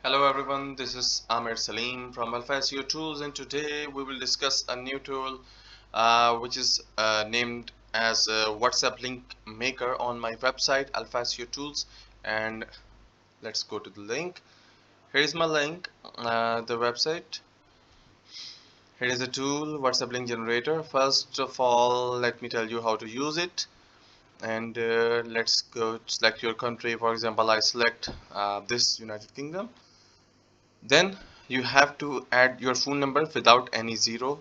Hello everyone, this is Ahmed Salim from Alpha SEO Tools, and today we will discuss a new tool which is named as WhatsApp Link Maker on my website Alpha SEO Tools. And let's go to the link. Here is my link, the website. Here is the tool, WhatsApp Link Generator. First of all, let me tell you how to use it. And let's go select your country. For example, I select this United Kingdom. Then you have to add your phone number without any zero,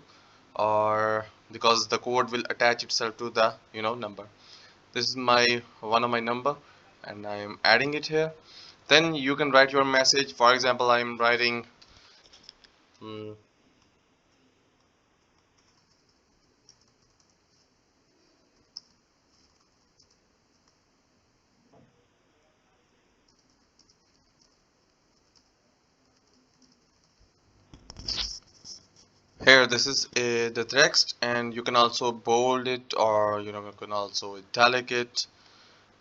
or because the code will attach itself to the number. This is my one of my number, and I am adding it here. Then you can write your message. For example, I am writing mm, here. This is the text, and you can also bold it, or you can also italic it.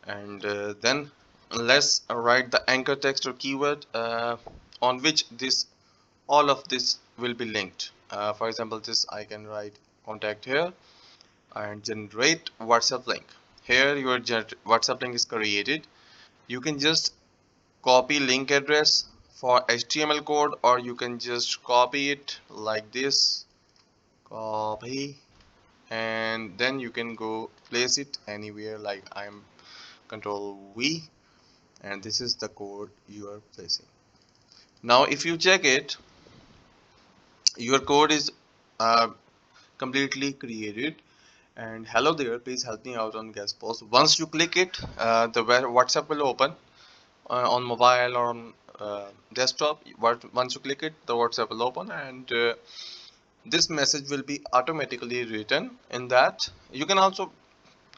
And then let's write the anchor text or keyword on which this all of this will be linked. For example, this I can write contact here and generate WhatsApp link. Here your WhatsApp link is created. You can just copy link address for HTML code, or you can just copy it like this, copy, and then you can go place it anywhere, like I'm control V, and this is the code you are placing. Now if you check it, your code is uh, completely created. And hello there, please help me out on guest post. Once you click it, the WhatsApp will open on mobile or on desktop. Once you click it, the WhatsApp will open, and this message will be automatically written in that. You can also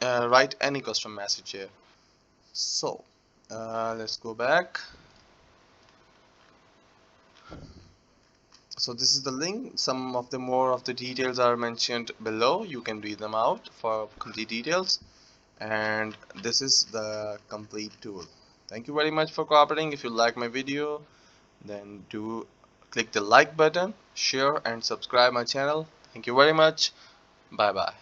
write any custom message here. So let's go back. So this is the link. Some of the more of the details are mentioned below. You can read them out for complete details. And this is the complete tool. Thank you very much for cooperating. If you like my video, then do click the like button, share and subscribe my channel. Thank you very much. Bye bye.